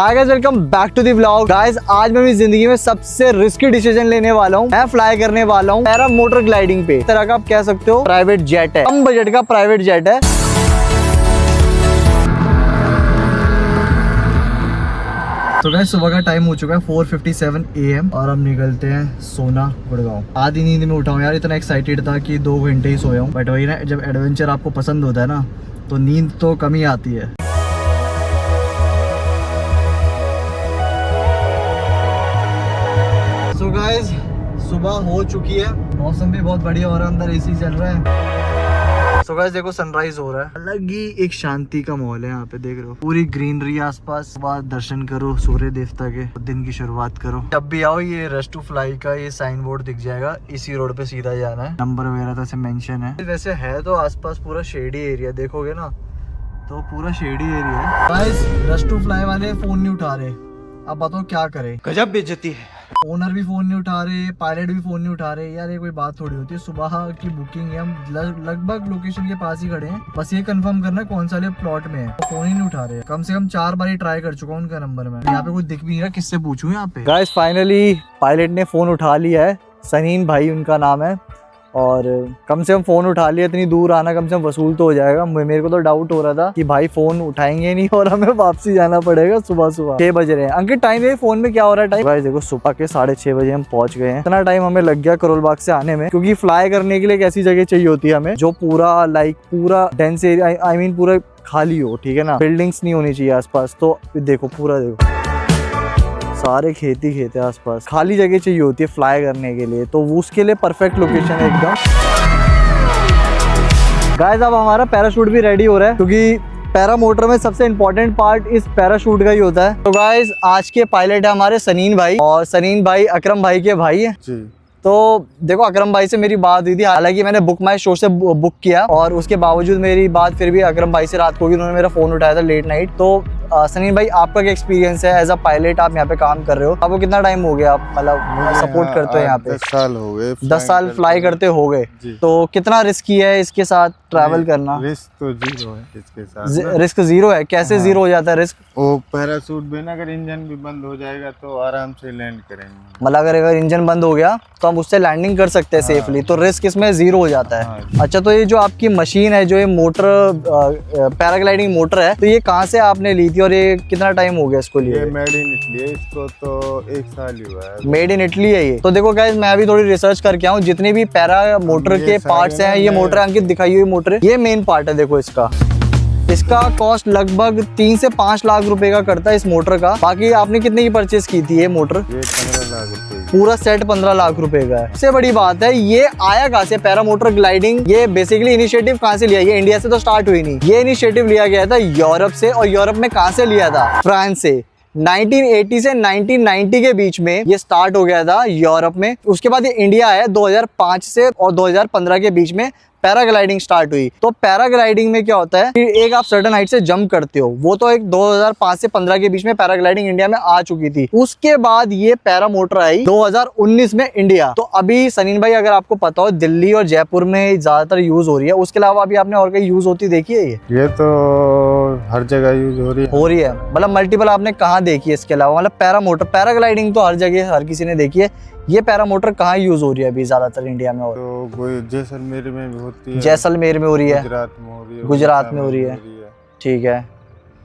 Hi guys, welcome back to the vlog. Guys, आज मैं अपनी जिंदगी में सबसे रिस्की डिसीजन लेने वाला हूँ। मैं फ्लाई करने वाला हूँ पैरा मोटर ग्लाइडिंग पे। इस तरह का आप कह सकते हो प्राइवेट जेट है, कम बजट का प्राइवेट जेट है। तो गाइस, सुबह का टाइम हो चुका है 4:57 AM और हम निकलते हैं सोना गुड़गांव। आधी नींद में उठा हूँ यार, इतना एक्साइटेड था कि 2 घंटे ही सोया हूँ। बट वही ना, जब एडवेंचर आपको पसंद होता है ना तो नींद तो कम ही आती है। सो गाइस, सुबह हो चुकी है, मौसम भी बहुत बढ़िया हो रहा है, अंदर एसी चल रहा है। सो गाइस, देखो सनराइज हो रहा है। अलग ही एक शांति का माहौल है यहाँ पे, देख रहे हो पूरी ग्रीनरी आसपास। सुबह दर्शन करो सूर्य देवता के, दिन की शुरुआत करो। जब भी आओ ये रश टू फ्लाई का ये साइन बोर्ड दिख जाएगा, इसी रोड पे सीधा जाना है। नंबर वगैरह तो ऐसे मेंशन है। वैसे है तो आसपास पूरा शेडी एरिया, देखोगे ना तो पूरा शेडी एरिया है। गाइस, रश टू फ्लाई वाले फोन नहीं उठा रहे, अब बताओ क्या करें। गजब बेइज्जती है। ओनर भी फोन नहीं उठा रहे, पायलट भी फोन नहीं उठा रहे। यार ये कोई बात थोड़ी होती है। सुबह की बुकिंग है, हम लगभग लोकेशन के पास ही खड़े हैं। बस ये कंफर्म करना है कौन सा प्लॉट में है। तो फोन ही नहीं उठा रहे। कम से कम 4 बार ही ट्राई कर चुका हूँ उनका नंबर में। यहाँ पे कुछ दिख भी नहीं रहा, किससे पूछूं यहाँ पे। गाइस, फाइनली पायलट ने फोन उठा लिया है। सनीन भाई उनका नाम है। और कम से कम फोन उठा लिया, इतनी दूर आना कम से कम वसूल तो हो जाएगा। मेरे को तो डाउट हो रहा था कि भाई फोन उठाएंगे नहीं और हमें वापसी जाना पड़ेगा। सुबह 6 बज रहे हैं। अंकित, टाइम है फोन में क्या हो रहा है टाइम? भाई देखो, सुबह के 6:30 बजे हम पहुंच गए हैं। इतना टाइम हमें लग गया करोल बाग से आने में, क्योंकि फ्लाई करने के लिए एक ऐसी जगह चाहिए होती है हमें जो पूरा डेंस एरिया, आई मीन पूरा खाली हो, ठीक है ना। बिल्डिंग्स नहीं होनी चाहिए आसपास। तो देखो पूरा देखो, सारे खेत ही खेत है आसपास। खाली जगह चाहिए होती है फ्लाई करने के लिए, तो उसके लिए परफेक्ट लोकेशन है एकदम। गाइस, अब हमारा पैराशूट भी रेडी हो रहा है, क्योंकि पैरा मोटर में सबसे इम्पोर्टेंट पार्ट इस पैराशूट का ही होता है। तो गाइस, आज के पायलट है हमारे सनीन भाई, और सनीन भाई अकरम भाई के भाई है जी। तो देखो, अकरम भाई से मेरी बात हुई थी। हालांकि मैंने बुक माई शो से बुक किया, और उसके बावजूद मेरी बात फिर भी अकरम भाई से रात को भी उन्होंने मेरा फोन उठाया था लेट नाइट। तो सनीन भाई, आपका क्या एक्सपीरियंस है एज अ पायलट? आप यहाँ पे काम कर रहे हो, आपको कितना टाइम हो गया, आप मतलब सपोर्ट करते हो यहाँ पे? 10 साल हो गए। 10 साल फ्लाई करते हो गए। तो कितना रिस्की है इसके साथ ट्रैवल करना? रिस्क तो जीरो है इसके साथ। रिस्क जीरो है? कैसे जीरो हो जाता है रिस्क? वो पैराशूट भी ना, अगर इंजन भी बंद हो जाएगा तो आराम से लैंड करेंगे। मतलब अगर इंजन बंद हो गया तो हम उससे लैंडिंग कर सकते हैं सेफली, तो रिस्क इसमें जीरो हो जाता है। अच्छा, तो ये जो आपकी मशीन है, जो ये मोटर पैराग्लाइडिंग मोटर है, तो ये कहाँ से आपने ली थी और ये कितना टाइम हो गया इसको लिए? ये मेड इन इटली है, इसको तो 1 साल ही हुआ है। मेड इन इटली है ये। तो देखो गाइस, मैं अभी थोड़ी रिसर्च करके आऊँ, जितने भी पैरा मोटर के पार्ट्स हैं, ये मोटर अंकित दिखाई हुई मोटर, ये मेन पार्ट है। देखो इसका कॉस्ट लगभग 3 से 5 लाख रुपए का करता है इस मोटर का। बाकी आपने कितने की परचेज की थी ये मोटर? ये 15 लाख रुपए। पूरा सेट 15 लाख रुपए का है। सबसे बड़ी बात है, ये आया कहाँ से पैरा मोटर ग्लाइडिंग? ये बेसिकली इनिशिएटिव कहाँ से लिया? ये इंडिया से तो स्टार्ट हुई नहीं, ये इनिशिएटिव लिया गया था यूरोप से। और यूरोप में कहाँ से लिया था? फ्रांस से। 1980 से 1990 के बीच में ये स्टार्ट हो गया था यूरोप में। उसके बाद ये इंडिया आया 2005 से, और 2015 के बीच में पैराग्लाइडिंग स्टार्ट हुई। तो पैराग्लाइडिंग में क्या होता है कि एक आप सर्टेन हाइट से जंप करते हो, वो तो एक 2005 से 15 के बीच में पैराग्लाइडिंग इंडिया में आ चुकी थी। उसके बाद ये पैरा मोटर आई 2019 में इंडिया। तो अभी सनीन भाई, अगर आपको पता हो, दिल्ली और जयपुर में ज्यादातर यूज हो रही है। उसके अलावा अभी आपने और कहीं यूज होती देखी है? ये तो हर जगह यूज हो रही है। मतलब मल्टीपल आपने कहाँ देखी है इसके अलावा? मतलब पैरा मोटर, पैराग्लाइडिंग तो हर जगह हर किसी ने देखी है। ये पैरा मोटर कहाँ यूज हो रही है अभी ज्यादातर इंडिया में? और तो जैसलमेर में भी होती है। जैसलमेर में हो रही है, गुजरात में हो रही है, गुजरात में हो रही है। ठीक है।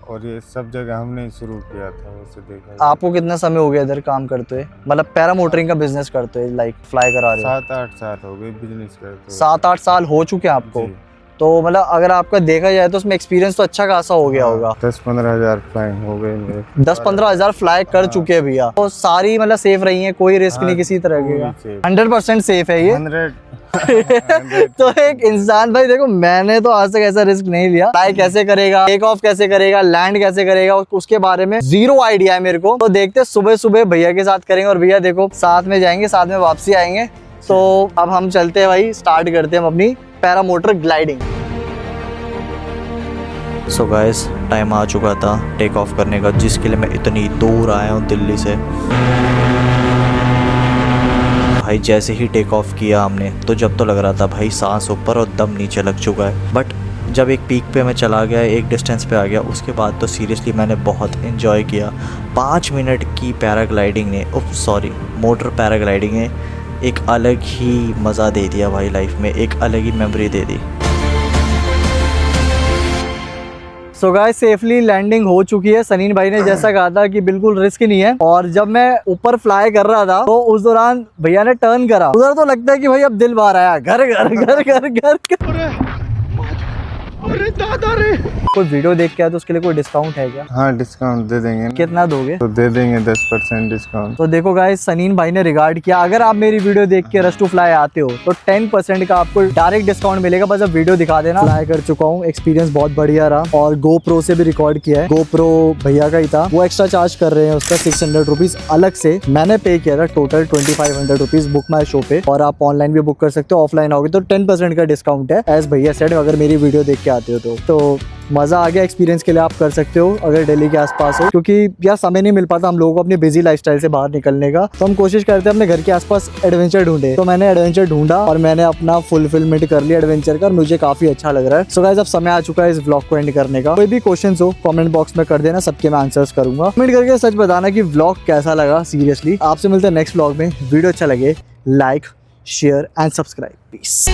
और ये सब जगह हमने शुरू किया था वैसे देखा। आपको कितना समय हो गया इधर काम करते हुए, मतलब पैरा मोटरिंग का बिजनेस करते हुए, लाइक फ्लाई करा रहे हो? 7-8 साल हो गए बिजनेस करते। 7-8 साल हो चुके हैं आपको? तो मतलब अगर आपका देखा जाए तो उसमें एक्सपीरियंस तो अच्छा खासा हो गया होगा। 10-15 हजार फ्लाई हो गए मेरे। 10-15 हजार फ्लाई कर चुके हैं भैया। तो सारी मतलब सेफ रही है, कोई रिस्क नहीं किसी तरह के? 100% सेफ है ये। 100 तो एक इंसान, भाई देखो, मैंने तो आज तक ऐसा रिस्क नहीं लिया। फ्लाई कैसे करेगा, टेक ऑफ कैसे करेगा, लैंड कैसे करेगा, उसके बारे में जीरो आइडिया है मेरे को। तो देखते सुबह सुबह भैया के साथ करेंगे, और भैया देखो साथ में जाएंगे, साथ में वापसी आएंगे। तो अब हम चलते हैं भाई, स्टार्ट करते हैं हम अपनी para motor gliding. So guys, time आ चुका था टेक ऑफ करने का, जिसके लिए मैं इतनी दूर आया हूँ दिल्ली से। भाई जैसे ही टेक ऑफ किया हमने, तो जब तो लग रहा था भाई सांस ऊपर और दम नीचे लग चुका है। बट जब एक पीक पे मैं चला गया, एक डिस्टेंस पे आ गया, उसके बाद तो सीरियसली मैंने बहुत इन्जॉय किया। 5 मिनट की पैराग्लाइडिंग ने, मोटर पैराग्लाइडिंग ने एक अलग ही मज़ा दे दिया भाई लाइफ में, एक अलग ही मेमोरी दे दी। सो गाइस सेफली लैंडिंग हो चुकी है। सनीन भाई ने जैसा कहा था कि बिल्कुल रिस्क नहीं है, और जब मैं ऊपर फ्लाई कर रहा था तो उस दौरान भैया ने टर्न करा, उधर तो लगता है कि भाई अब दिल बाहर आया, घर घर घर घर घर। अरे दादा रे, कोई वीडियो देख के आया तो उसके लिए कोई डिस्काउंट है क्या? हाँ डिस्काउंट दे देंगे। कितना दोगे? तो दे देंगे 10% डिस्काउंट। तो देखो गाइस सनीन भाई ने रिगार्ड किया, अगर आप मेरी वीडियो देख के रश टू फ्लाई आते हो तो 10% का आपको डायरेक्ट डिस्काउंट मिलेगा। बस अब वीडियो दिखा देना। फ्लाई कर चुका हूँ, एक्सपीरियंस बहुत बढ़िया रहा, और GoPro से भी रिकॉर्ड किया है। GoPro भैया का ही था, वो एक्स्ट्रा चार्ज कर रहे हैं उसका 600 रुपीज अलग से। मैंने पे किया था टोटल 2500 रुपीज बुक माई शो पे, और आप ऑनलाइन भी बुक कर सकते हो, ऑफलाइन आओगे तो 10% का डिस्काउंट है एज भैया सेड, अगर मेरी वीडियो देख के आते हो तो मजा आ गया। एक्सपीरियंस के लिए आप कर सकते हो अगर दिल्ली के आसपास हो, क्योंकि यार समय नहीं मिल पाता हम लोगों को अपनी बिजी लाइफस्टाइल से बाहर निकलने का, तो हम कोशिश करते हैं अपने घर के आसपास एडवेंचर ढूंढे। तो मैंने एडवेंचर ढूंढा और मैंने अपना फुलफिलमेंट कर लिया एडवेंचर का, मुझे काफी अच्छा लग रहा है। सो गाइस अब समय आ चुका है इस व्लॉग को एंड करने का। कोई भी क्वेश्चन हो कमेंट बॉक्स में कर देना, सबके मैं आंसर्स करूंगा। कमेंट करके सच बताना कि व्लॉग कैसा लगा। सीरियसली आपसे मिलते हैं नेक्स्ट व्लॉग में। वीडियो अच्छा लगे like share and subscribe. Piece.